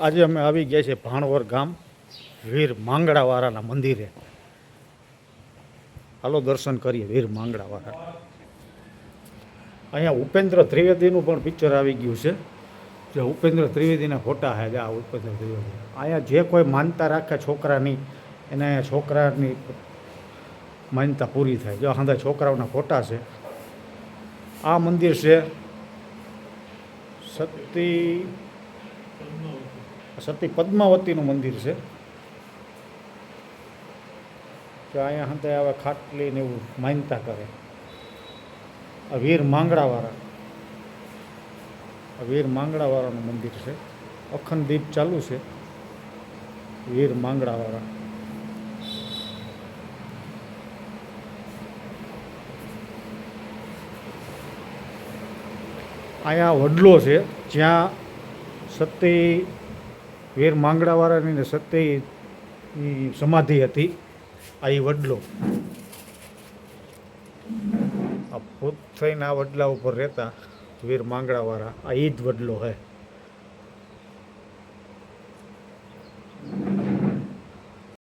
આજે અમે આવી ગયા છીએ ભાણવર ગામ વીર માંગડાવાળાના મંદિરે. હાલો દર્શન કરીએ વીર માંગડાવાળા. અહીંયા ઉપેન્દ્ર ત્રિવેદીનું પણ પિક્ચર આવી ગયું છે. જે ઉપેન્દ્ર ત્રિવેદીના ફોટા છે. આ ઉપેન્દ્ર ત્રિવેદી અહીંયા જે કોઈ માનતા રાખે છોકરાની, એને છોકરાની માન્યતા પૂરી થાય. જો બધા છોકરાઓના ફોટા છે. આ મંદિર છે સતી પદ્માવતીનું મંદિર છે. તો અહીંયા હંતે આવે ખાટલી ને એવું માન્યતા કરે. આ વીર માંગડાવાળાનું મંદિર છે. અખંડ દીપ ચાલુ છે. વીર માંગડાવાળા. અહીંયા વડલો છે જ્યાં સતી વીર માંગડાવાળાની ને સતીની સમાધિ હતી. આ એ વડલો. આ ભૂત થઈને આ વડલા ઉપર રહેતા વીર માંગડાવાળા. આ એ જ વડલો છે.